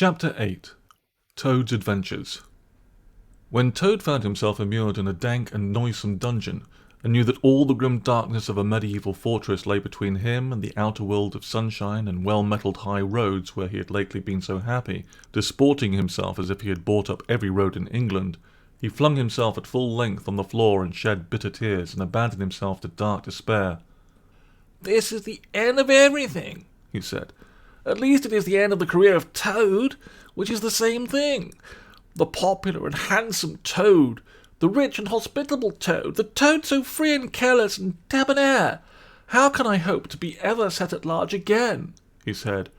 Chapter 8. Toad's Adventures. When Toad found himself immured in a dank and noisome dungeon, and knew that all the grim darkness of a medieval fortress lay between him and the outer world of sunshine and well-metalled high roads where he had lately been so happy, disporting himself as if he had bought up every road in England, he flung himself at full length on the floor and shed bitter tears and abandoned himself to dark despair. "This is the end of everything," he said. "At least it is the end of the career of Toad, which is the same thing. The popular and handsome Toad, the rich and hospitable Toad, the Toad so free and careless and debonair. How can I hope to be ever set at large again?" he said.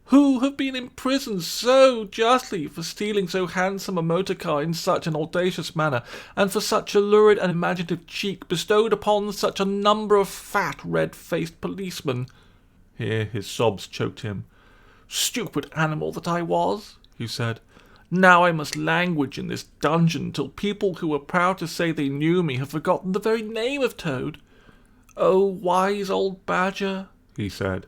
"Who have been imprisoned so justly for stealing so handsome a motor car in such an audacious manner, and for such a lurid and imaginative cheek bestowed upon such a number of fat, red-faced policemen?" Here his sobs choked him. "Stupid animal that I was," he said. "Now I must languish in this dungeon till people who were proud to say they knew me have forgotten the very name of Toad. Oh, wise old badger," he said.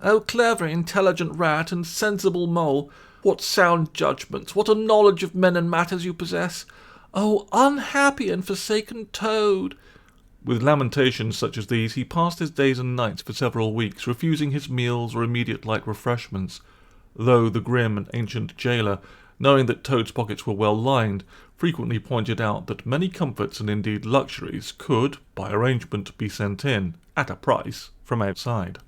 "Oh, clever, intelligent rat and sensible mole, what sound judgments, what a knowledge of men and matters you possess! Oh, unhappy and forsaken Toad!" With lamentations such as these he passed his days and nights for several weeks, refusing his meals or immediate light refreshments, though the grim and ancient jailer, knowing that Toad's pockets were well lined, frequently pointed out that many comforts and indeed luxuries could, by arrangement, be sent in, at a price, from outside.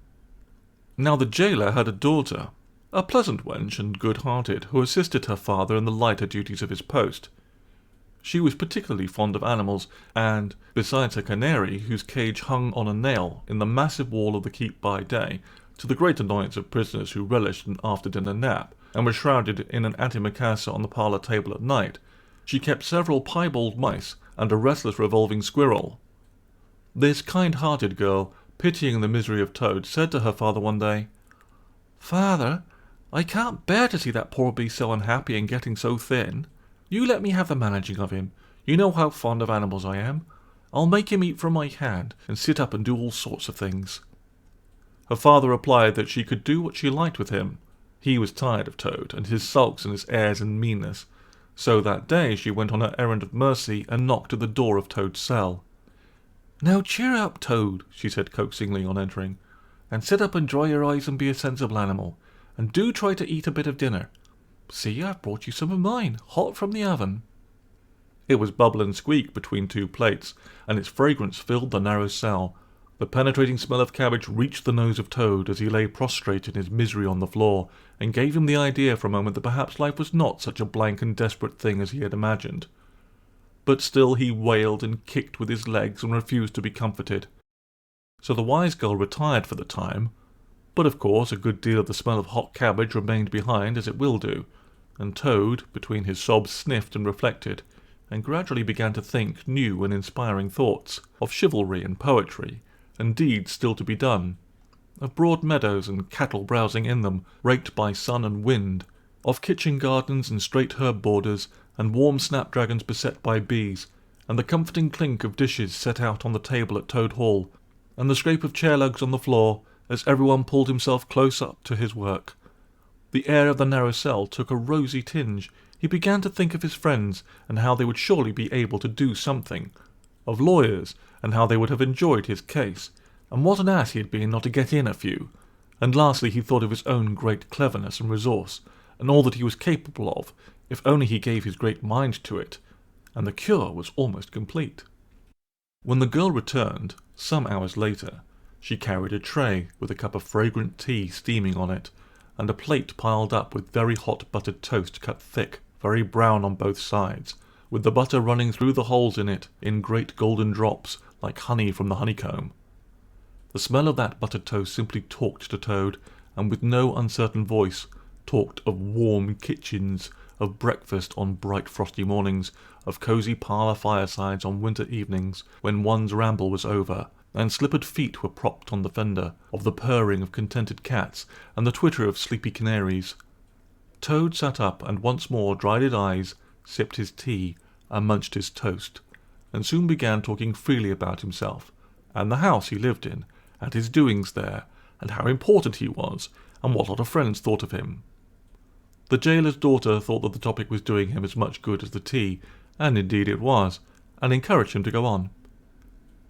Now the jailer had a daughter, a pleasant wench and good-hearted, who assisted her father in the lighter duties of his post. She was particularly fond of animals, and, besides her canary, whose cage hung on a nail in the massive wall of the keep by day, to the great annoyance of prisoners who relished an after-dinner nap, and were shrouded in an antimacassar on the parlour table at night, she kept several piebald mice and a restless revolving squirrel. This kind-hearted girl, pitying the misery of Toad, said to her father one day, "Father, I can't bear to see that poor beast so unhappy and getting so thin. You let me have the managing of him. You know how fond of animals I am. I'll make him eat from my hand, and sit up and do all sorts of things." Her father replied that she could do what she liked with him. He was tired of Toad, and his sulks and his airs and meanness. So that day she went on her errand of mercy and knocked at the door of Toad's cell. "Now cheer up, Toad," she said coaxingly on entering, "and sit up and dry your eyes and be a sensible animal, and do try to eat a bit of dinner. See, I've brought you some of mine, hot from the oven." It was bubble and squeak between two plates, and its fragrance filled the narrow cell. The penetrating smell of cabbage reached the nose of Toad as he lay prostrate in his misery on the floor, and gave him the idea for a moment that perhaps life was not such a blank and desperate thing as he had imagined. But still he wailed and kicked with his legs and refused to be comforted. So the wise girl retired for the time, but of course a good deal of the smell of hot cabbage remained behind, as it will do, and Toad, between his sobs, sniffed and reflected, and gradually began to think new and inspiring thoughts, of chivalry and poetry, and deeds still to be done, of broad meadows and cattle browsing in them, raked by sun and wind, of kitchen gardens and straight herb borders, and warm snapdragons beset by bees, and the comforting clink of dishes set out on the table at Toad Hall, and the scrape of chair lugs on the floor, as everyone pulled himself close up to his work. The air of the narrow cell took a rosy tinge. He began to think of his friends, and how they would surely be able to do something, of lawyers, and how they would have enjoyed his case, and what an ass he had been not to get in a few, and lastly he thought of his own great cleverness and resource, and all that he was capable of, if only he gave his great mind to it, and the cure was almost complete. When the girl returned, some hours later, she carried a tray with a cup of fragrant tea steaming on it, and a plate piled up with very hot buttered toast cut thick, very brown on both sides, with the butter running through the holes in it in great golden drops, like honey from the honeycomb. The smell of that buttered toast simply talked to Toad, and with no uncertain voice, talked of warm kitchens, of breakfast on bright frosty mornings, of cosy parlour firesides on winter evenings, when one's ramble was over, and slippered feet were propped on the fender, of the purring of contented cats, and the twitter of sleepy canaries. Toad sat up and once more dried his eyes, sipped his tea, and munched his toast, and soon began talking freely about himself, and the house he lived in, and his doings there, and how important he was, and what lot of friends thought of him. The jailer's daughter thought that the topic was doing him as much good as the tea, and indeed it was, and encouraged him to go on.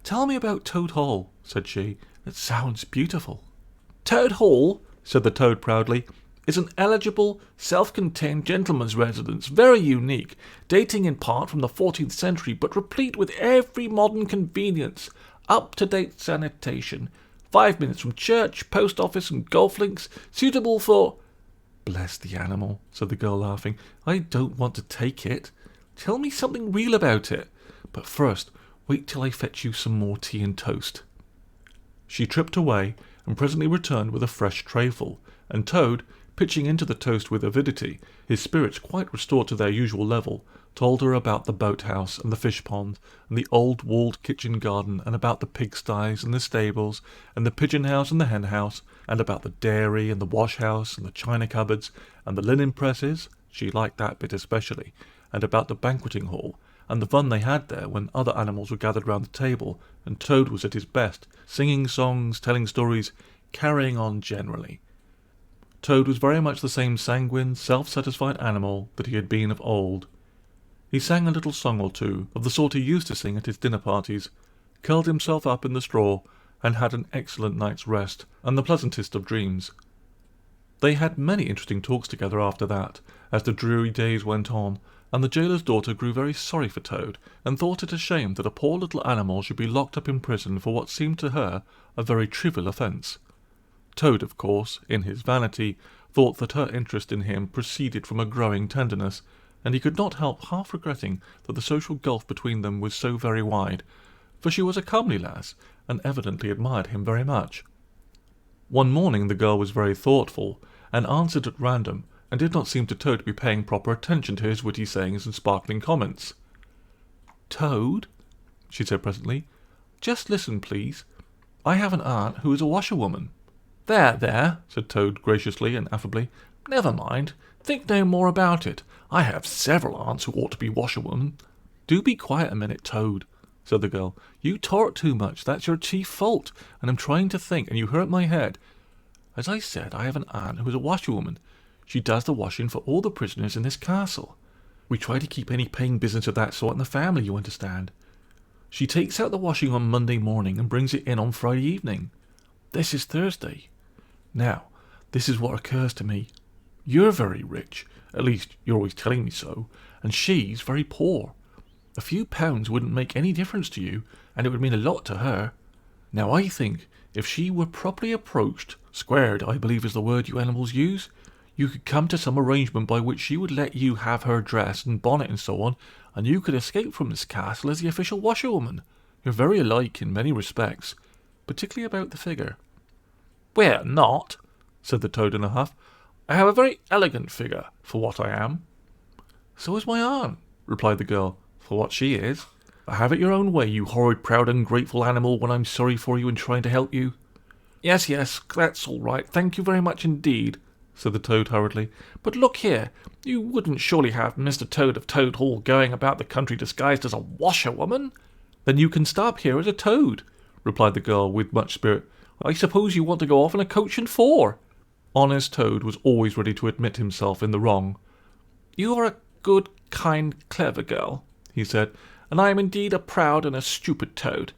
"Tell me about Toad Hall," said she. "It sounds beautiful." Toad Hall, said the Toad proudly, is an eligible, self-contained gentleman's residence, very unique, dating in part from the 14th century, but replete with every modern convenience, up-to-date sanitation, 5 minutes from church, post office and golf links, suitable for... "Bless the animal," said the girl, laughing. "I don't want to take it. Tell me something real about it. But first, wait till I fetch you some more tea and toast." She tripped away, and presently returned with a fresh trayful, and Toad, pitching into the toast with avidity, his spirits quite restored to their usual level, told her about the boathouse and the fish pond, and the old walled kitchen garden, and about the pigsties and the stables, and the pigeon house and the hen house, and about the dairy and the wash house and the china cupboards, and the linen presses, she liked that bit especially, and about the banqueting hall, and the fun they had there when other animals were gathered round the table, and Toad was at his best, singing songs, telling stories, carrying on generally. Toad was very much the same sanguine, self-satisfied animal that he had been of old. He sang a little song or two, of the sort he used to sing at his dinner parties, curled himself up in the straw, and had an excellent night's rest, and the pleasantest of dreams. They had many interesting talks together after that, as the dreary days went on, and the jailer's daughter grew very sorry for Toad, and thought it a shame that a poor little animal should be locked up in prison for what seemed to her a very trivial offence. Toad, of course, in his vanity, thought that her interest in him proceeded from a growing tenderness, and he could not help half regretting that the social gulf between them was so very wide, for she was a comely lass, and evidently admired him very much. One morning the girl was very thoughtful, and answered at random, and did not seem to Toad to be paying proper attention to his witty sayings and sparkling comments. "Toad," she said presently, "just listen, please. I have an aunt who is a washerwoman." There, said Toad graciously and affably. "Never mind. Think no more about it. I have several aunts who ought to be washerwomen." "Do be quiet a minute, Toad," said the girl. "You talk too much. That's your chief fault, and I'm trying to think, and you hurt my head. As I said, I have an aunt who is a washerwoman. She does the washing for all the prisoners in this castle. We try to keep any paying business of that sort in the family, you understand. She takes out the washing on Monday morning and brings it in on Friday evening. This is Thursday. Now, this is what occurs to me. You're very rich, at least you're always telling me so, and she's very poor. A few pounds wouldn't make any difference to you, and it would mean a lot to her. Now I think if she were properly approached, squared, I believe is the word you animals use, you could come to some arrangement by which she would let you have her dress and bonnet and so on, and you could escape from this castle as the official washerwoman. You're very alike in many respects, particularly about the figure." "We're not," said the Toad in a huff. "I have a very elegant figure, for what I am." "So is my aunt," replied the girl, "for what she is. Have it your own way, you horrid, proud, ungrateful animal, when I'm sorry for you and trying to help you." Yes, that's all right. Thank you very much indeed," said the Toad hurriedly. "But look here, you wouldn't surely have Mr. Toad of Toad Hall going about the country disguised as a washerwoman?" "Then you can stop here as a toad," replied the girl with much spirit. "I suppose you want to go off in a coach and four." Honest Toad was always ready to admit himself in the wrong. "You are a good, kind, clever girl," he said, "and I am indeed a proud and a stupid Toad.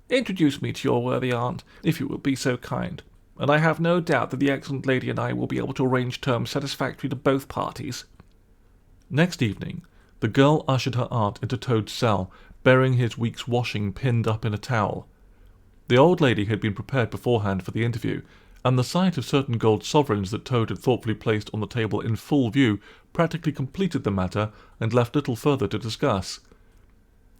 Introduce me to your worthy aunt, if you will be so kind, and I have no doubt that the excellent lady and I will be able to arrange terms satisfactory to both parties." Next evening, the girl ushered her aunt into Toad's cell, bearing his week's washing pinned up in a towel. The old lady had been prepared beforehand for the interview, and the sight of certain gold sovereigns that Toad had thoughtfully placed on the table in full view practically completed the matter and left little further to discuss.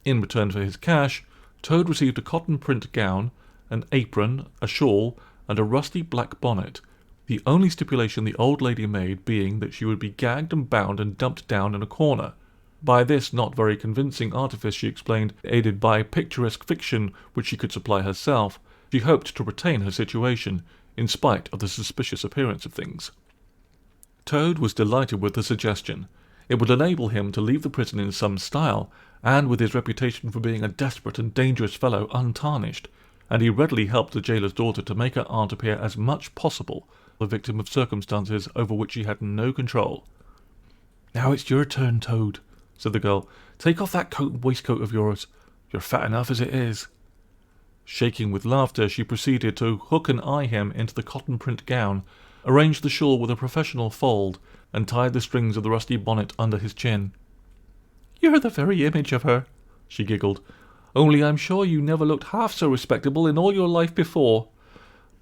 In return for his cash, Toad received a cotton print gown, an apron, a shawl, and a rusty black bonnet, the only stipulation the old lady made being that she would be gagged and bound and dumped down in a corner. By this not very convincing artifice, she explained, aided by picturesque fiction which she could supply herself, she hoped to retain her situation, in spite of the suspicious appearance of things. Toad was delighted with the suggestion. It would enable him to leave the prison in some style, and with his reputation for being a desperate and dangerous fellow untarnished, and he readily helped the jailer's daughter to make her aunt appear as much possible the victim of circumstances over which she had no control. "Now it's your turn, Toad," said the girl. "Take off that coat and waistcoat of yours. You're fat enough as it is." Shaking with laughter, she proceeded to hook and eye him into the cotton print gown, arranged the shawl with a professional fold, and tied the strings of the rusty bonnet under his chin. "You're the very image of her," she giggled. "Only I'm sure you never looked half so respectable in all your life before.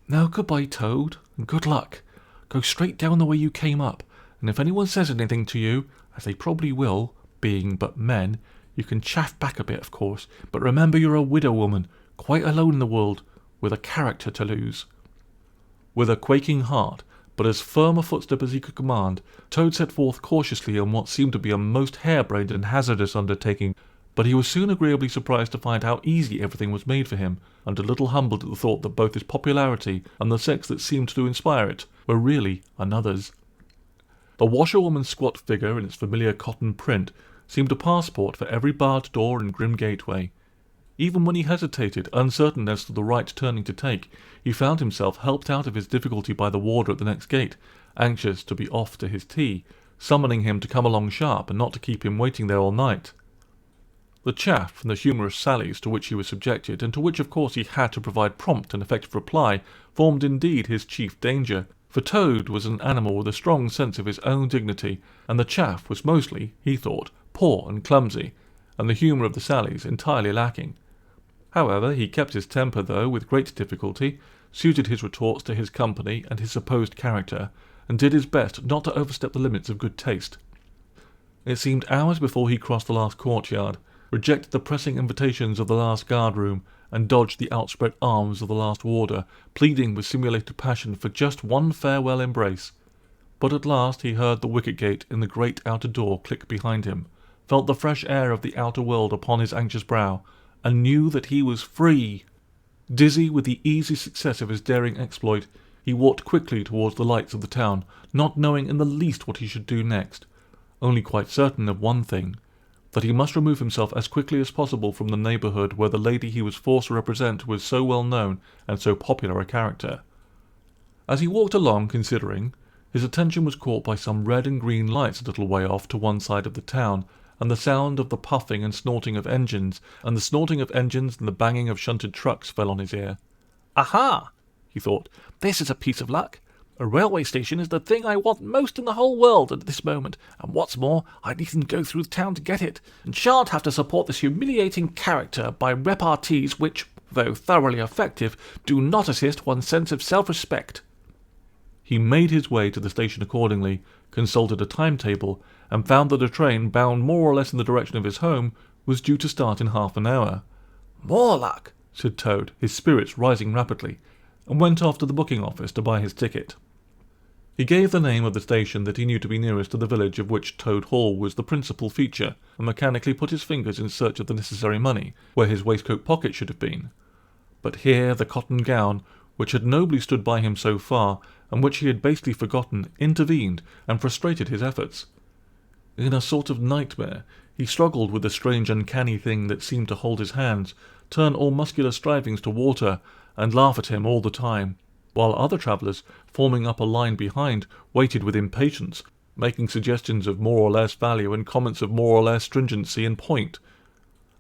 Now goodbye, Toad, and good luck. Go straight down the way you came up, and if anyone says anything to you, as they probably will, being but men, you can chaff back a bit, of course, but remember you're a widow woman, quite alone in the world, with a character to lose." With a quaking heart, but as firm a footstep as he could command, Toad set forth cautiously on what seemed to be a most harebrained and hazardous undertaking, but he was soon agreeably surprised to find how easy everything was made for him, and a little humbled at the thought that both his popularity and the sex that seemed to inspire it were really another's. The washerwoman's squat figure in its familiar cotton print seemed a passport for every barred door and grim gateway. Even when he hesitated, uncertain as to the right turning to take, he found himself helped out of his difficulty by the warder at the next gate, anxious to be off to his tea, summoning him to come along sharp and not to keep him waiting there all night. The chaff from the humorous sallies to which he was subjected, and to which of course he had to provide prompt and effective reply, formed indeed his chief danger, for Toad was an animal with a strong sense of his own dignity, and the chaff was mostly, he thought, poor and clumsy, and the humour of the sallies entirely lacking. However, he kept his temper, though, with great difficulty, suited his retorts to his company and his supposed character, and did his best not to overstep the limits of good taste. It seemed hours before he crossed the last courtyard, rejected the pressing invitations of the last guard-room, and dodged the outspread arms of the last warder, pleading with simulated passion for just one farewell embrace. But at last he heard the wicket-gate in the great outer door click behind him, felt the fresh air of the outer world upon his anxious brow, and knew that he was free. Dizzy with the easy success of his daring exploit, he walked quickly towards the lights of the town, not knowing in the least what he should do next, only quite certain of one thing, that he must remove himself as quickly as possible from the neighbourhood where the lady he was forced to represent was so well known and so popular a character. As he walked along considering, his attention was caught by some red and green lights a little way off to one side of the town, and the sound of the puffing and snorting of engines, and the snorting of engines and the banging of shunted trucks fell on his ear. "Aha!" he thought. "This is a piece of luck. A railway station is the thing I want most in the whole world at this moment, and what's more, I needn't go through town to get it, and shan't have to support this humiliating character by repartees which, though thoroughly effective, do not assist one's sense of self-respect." He made his way to the station accordingly, consulted a timetable, and found that a train bound more or less in the direction of his home was due to start in half an hour. "More luck," said Toad, his spirits rising rapidly, and went off to the booking office to buy his ticket. He gave the name of the station that he knew to be nearest to the village of which Toad Hall was the principal feature, and mechanically put his fingers in search of the necessary money, where his waistcoat pocket should have been. But here the cotton gown, which had nobly stood by him so far, and which he had basely forgotten, intervened and frustrated his efforts. In a sort of nightmare, he struggled with the strange uncanny thing that seemed to hold his hands, turn all muscular strivings to water, and laugh at him all the time, while other travellers, forming up a line behind, waited with impatience, making suggestions of more or less value and comments of more or less stringency and point.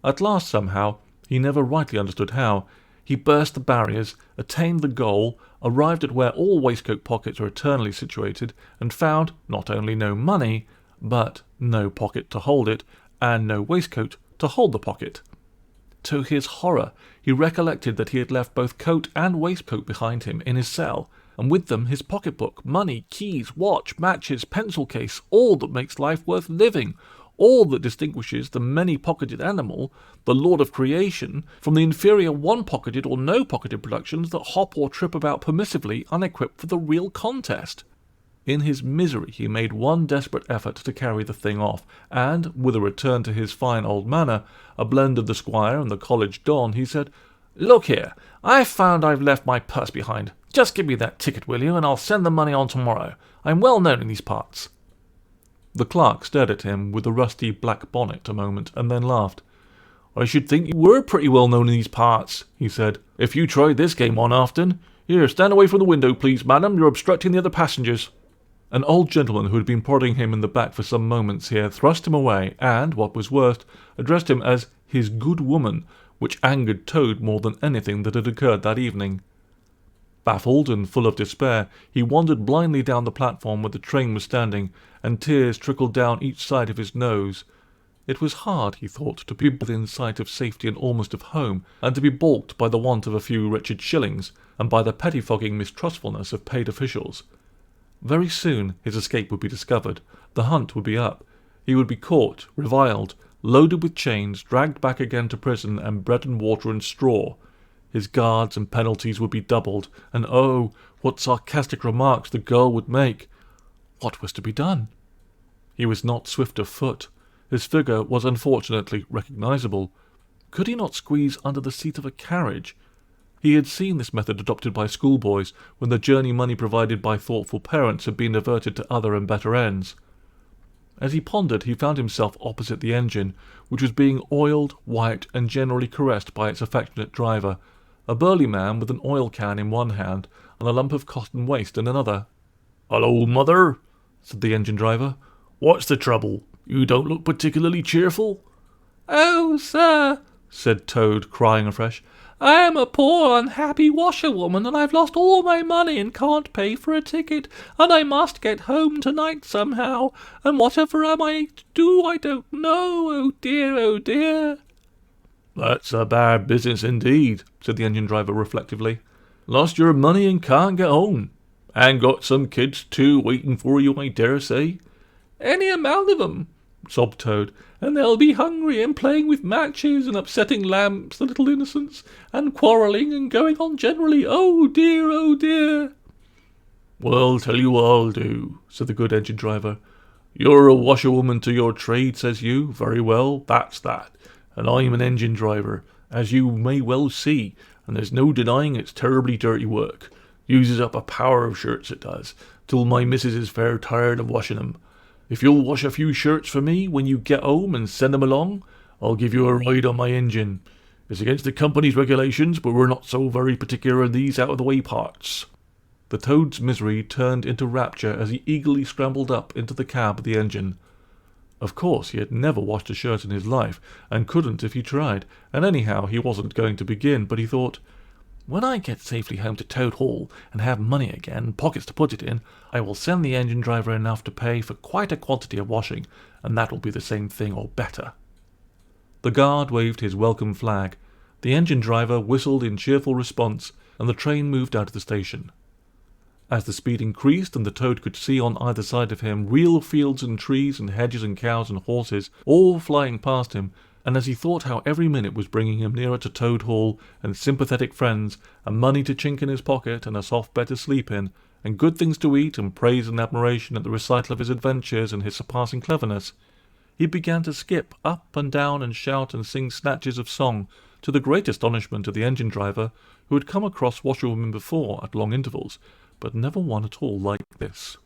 At last, somehow, he never rightly understood how, he burst the barriers, attained the goal, arrived at where all waistcoat pockets are eternally situated, and found not only no money, but no pocket to hold it, and no waistcoat to hold the pocket. To his horror, he recollected that he had left both coat and waistcoat behind him in his cell, and with them his pocket-book, money, keys, watch, matches, pencil-case, all that makes life worth living, all that distinguishes the many-pocketed animal, the lord of creation, from the inferior one-pocketed or no-pocketed productions that hop or trip about permissively unequipped for the real contest. In his misery he made one desperate effort to carry the thing off, and, with a return to his fine old manner, a blend of the squire and the college don, he said, "Look here, I've found I've left my purse behind. Just give me that ticket, will you, and I'll send the money on tomorrow. I'm well known in these parts." The clerk stared at him with the rusty black bonnet a moment, and then laughed. "I should think you were pretty well known in these parts," he said, "if you tried this game on often. Here, stand away from the window, please, madam. You're obstructing the other passengers." An old gentleman who had been prodding him in the back for some moments here thrust him away and, what was worst, addressed him as his good woman, which angered Toad more than anything that had occurred that evening. Baffled and full of despair, he wandered blindly down the platform where the train was standing, and tears trickled down each side of his nose. It was hard, he thought, to be within sight of safety and almost of home, and to be balked by the want of a few wretched shillings, and by the pettifogging mistrustfulness of paid officials. Very soon his escape would be discovered. The hunt would be up. He would be caught, reviled, loaded with chains, dragged back again to prison, and bread and water and straw. His guards and penalties would be doubled, and oh, what sarcastic remarks the girl would make! What was to be done? He was not swift of foot. His figure was unfortunately recognizable. Could he not squeeze under the seat of a carriage? He had seen this method adopted by schoolboys when the journey money provided by thoughtful parents had been diverted to other and better ends. As he pondered, he found himself opposite the engine, which was being oiled, wiped, and generally caressed by its affectionate driver, a burly man with an oil can in one hand and a lump of cotton waste in another. "Hello, mother," said the engine driver. "What's the trouble? You don't look particularly cheerful." "Oh, sir," said Toad, crying afresh, "I am a poor, unhappy washerwoman, and I've lost all my money and can't pay for a ticket, and I must get home tonight somehow, and whatever am I to do I don't know. Oh dear, oh dear." "That's a bad business indeed," said the engine driver reflectively. "Lost your money and can't get home. And got some kids too waiting for you, I dare say." "Any amount of 'em," sobbed Toad, "and they'll be hungry and playing with matches and upsetting lamps, the little innocents, and quarrelling and going on generally. Oh dear, oh dear." "Well, tell you what I'll do," said the good engine driver. "You're a washerwoman to your trade, says you. Very well, that's that. And I'm an engine driver, as you may well see, and there's no denying it's terribly dirty work. Uses up a power of shirts, it does, till my missus is fair tired of washing 'em. If you'll wash a few shirts for me when you get home and send 'em along, I'll give you a ride on my engine. It's against the company's regulations, but we're not so very particular in these out-of-the-way parts." The Toad's misery turned into rapture as he eagerly scrambled up into the cab of the engine. Of course, he had never washed a shirt in his life, and couldn't if he tried, and anyhow he wasn't going to begin, but he thought, "When I get safely home to Toad Hall and have money again and pockets to put it in, I will send the engine driver enough to pay for quite a quantity of washing, and that will be the same thing or better." The guard waved his welcome flag, the engine driver whistled in cheerful response, and the train moved out of the station. As the speed increased and the Toad could see on either side of him real fields and trees and hedges and cows and horses, all flying past him, and as he thought how every minute was bringing him nearer to Toad Hall, and sympathetic friends, and money to chink in his pocket, and a soft bed to sleep in, and good things to eat, and praise and admiration at the recital of his adventures and his surpassing cleverness, he began to skip up and down and shout and sing snatches of song, to the great astonishment of the engine driver, who had come across washerwomen before at long intervals, but never one at all like this.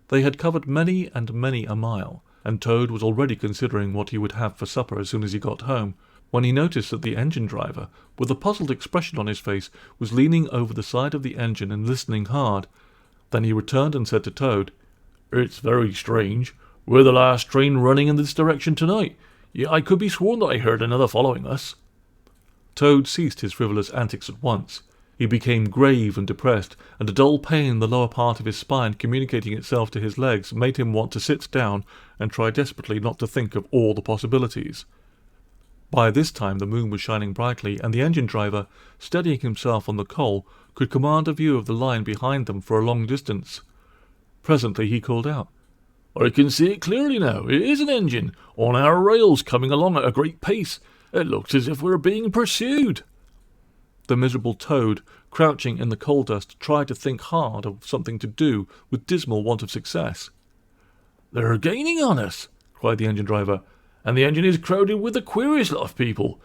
They had covered many and many a mile, and Toad was already considering what he would have for supper as soon as he got home, when he noticed that the engine driver, with a puzzled expression on his face, was leaning over the side of the engine and listening hard. Then he returned and said to Toad, "It's very strange. We're the last train running in this direction tonight. Yet I could be sworn that I heard another following us." Toad ceased his frivolous antics at once. He became grave and depressed, and a dull pain in the lower part of his spine communicating itself to his legs made him want to sit down and try desperately not to think of all the possibilities. By this time the moon was shining brightly, and the engine driver, steadying himself on the coal, could command a view of the line behind them for a long distance. Presently he called out, "I can see it clearly now. It is an engine, on our rails, coming along at a great pace. It looks as if we were being pursued." The miserable Toad, crouching in the coal dust, tried to think hard of something to do, with dismal want of success. "They're gaining on us," cried the engine driver, "and the engine is crowded with the queerest lot of people.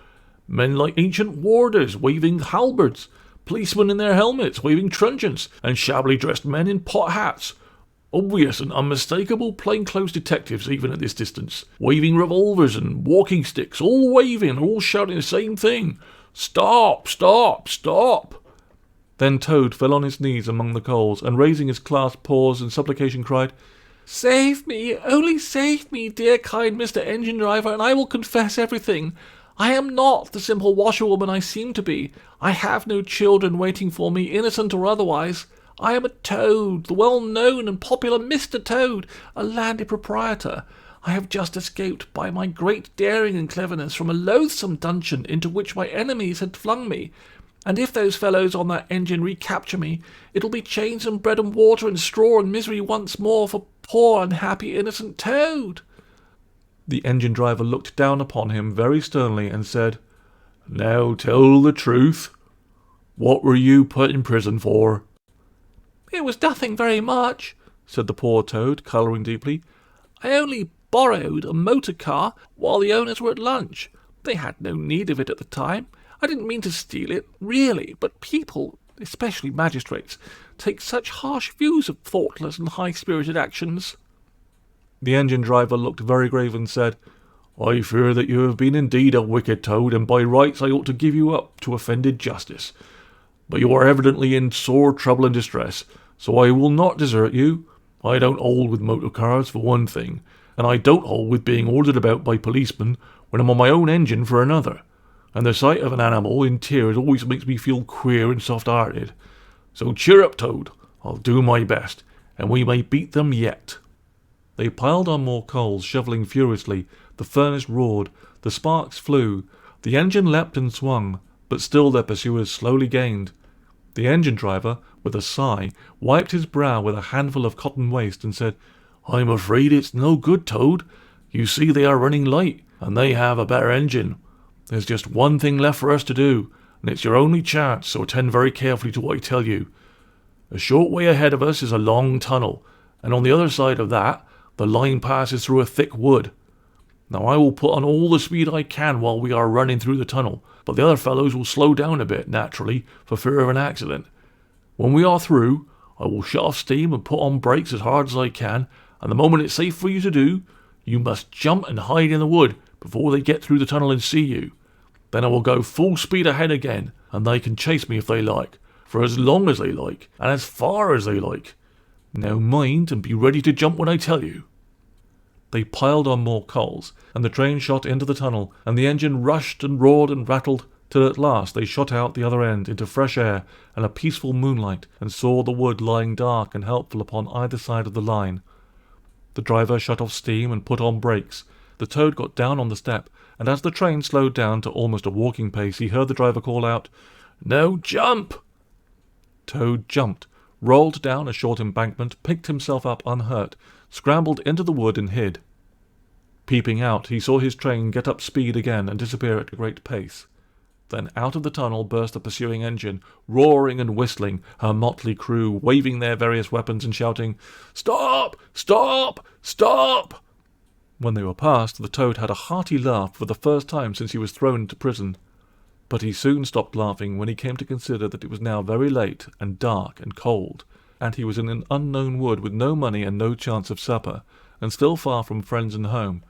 Men like ancient warders waving halberds, policemen in their helmets waving truncheons, and shabbily dressed men in pot hats. Obvious and unmistakable plainclothes detectives even at this distance, waving revolvers and walking sticks, all waving, all shouting the same thing. Stop! Stop! Stop!" Then Toad fell on his knees among the coals, and raising his clasped paws in supplication cried, "Save me, only save me, dear kind Mr. Engine Driver, and I will confess everything. I am not the simple washerwoman I seem to be. I have no children waiting for me, innocent or otherwise. I am a Toad, the well-known and popular Mr. Toad, a landed proprietor. I have just escaped by my great daring and cleverness from a loathsome dungeon into which my enemies had flung me. And if those fellows on that engine recapture me, it'll be chains and bread and water and straw and misery once more for poor unhappy innocent Toad." The engine driver looked down upon him very sternly and said, "Now tell the truth. What were you put in prison for?" "It was nothing very much," said the poor Toad, colouring deeply. "I only borrowed a motor car while the owners were at lunch. They had no need of it at the time. I didn't mean to steal it, really, but people, especially magistrates, take such harsh views of thoughtless and high-spirited actions." The engine driver looked very grave and said, "I fear that you have been indeed a wicked Toad, and by rights I ought to give you up to offended justice. But you are evidently in sore trouble and distress, so I will not desert you. I don't hold with motor cars, for one thing, and I don't hold with being ordered about by policemen when I'm on my own engine for another. And the sight of an animal in tears always makes me feel queer and soft-hearted. So cheer up, Toad. I'll do my best, and we may beat them yet." They piled on more coals, shovelling furiously. The furnace roared, the sparks flew, the engine leapt and swung, but still their pursuers slowly gained. The engine driver, with a sigh, wiped his brow with a handful of cotton waste and said, "I'm afraid it's no good, Toad. You see they are running light, and they have a better engine. There's just one thing left for us to do, and it's your only chance, so attend very carefully to what I tell you. A short way ahead of us is a long tunnel, and on the other side of that, the line passes through a thick wood. Now I will put on all the speed I can while we are running through the tunnel, but the other fellows will slow down a bit, naturally, for fear of an accident. When we are through, I will shut off steam and put on brakes as hard as I can, and the moment it's safe for you to do, you must jump and hide in the wood before they get through the tunnel and see you. Then I will go full speed ahead again, and they can chase me if they like, for as long as they like, and as far as they like. Now mind, and be ready to jump when I tell you." They piled on more coals, and the train shot into the tunnel, and the engine rushed and roared and rattled, till at last they shot out the other end into fresh air and a peaceful moonlight, and saw the wood lying dark and helpful upon either side of the line. The driver shut off steam and put on brakes. The Toad got down on the step, and as the train slowed down to almost a walking pace, he heard the driver call out, "Now jump!" Toad jumped, rolled down a short embankment, picked himself up unhurt, scrambled into the wood and hid. Peeping out, he saw his train get up speed again and disappear at a great pace. Then out of the tunnel burst the pursuing engine, roaring and whistling, her motley crew waving their various weapons and shouting, "Stop! Stop! Stop!" When they were past, the Toad had a hearty laugh for the first time since he was thrown into prison. But he soon stopped laughing when he came to consider that it was now very late and dark and cold, and he was in an unknown wood with no money and no chance of supper, and still far from friends and home,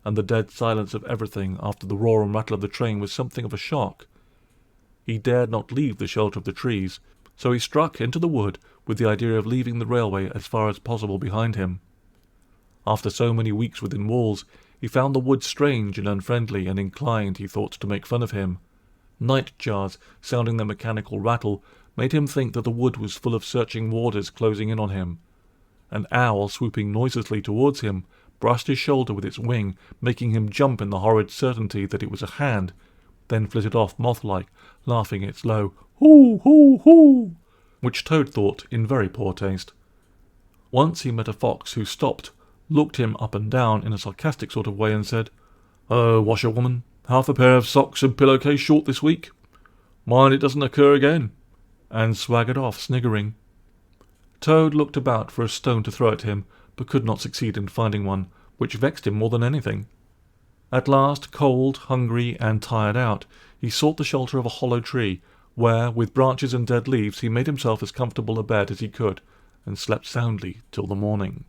and the dead silence of everything after the roar and rattle of the train was something of a shock. He dared not leave the shelter of the trees, so he struck into the wood with the idea of leaving the railway as far as possible behind him. After so many weeks within walls, he found the wood strange and unfriendly, and inclined, he thought, to make fun of him. Night jars, sounding their mechanical rattle, made him think that the wood was full of searching warders closing in on him. An owl, swooping noiselessly towards him, brushed his shoulder with its wing, making him jump in the horrid certainty that it was a hand, then flitted off moth-like, laughing its low "hoo, hoo, hoo," which Toad thought in very poor taste. Once he met a fox who stopped, looked him up and down in a sarcastic sort of way, and said, "Washerwoman, half a pair of socks and pillowcase short this week. Mind it doesn't occur again," and swaggered off, sniggering. Toad looked about for a stone to throw at him, but could not succeed in finding one, which vexed him more than anything. At last, cold, hungry, and tired out, he sought the shelter of a hollow tree, where, with branches and dead leaves, he made himself as comfortable a bed as he could, and slept soundly till the morning.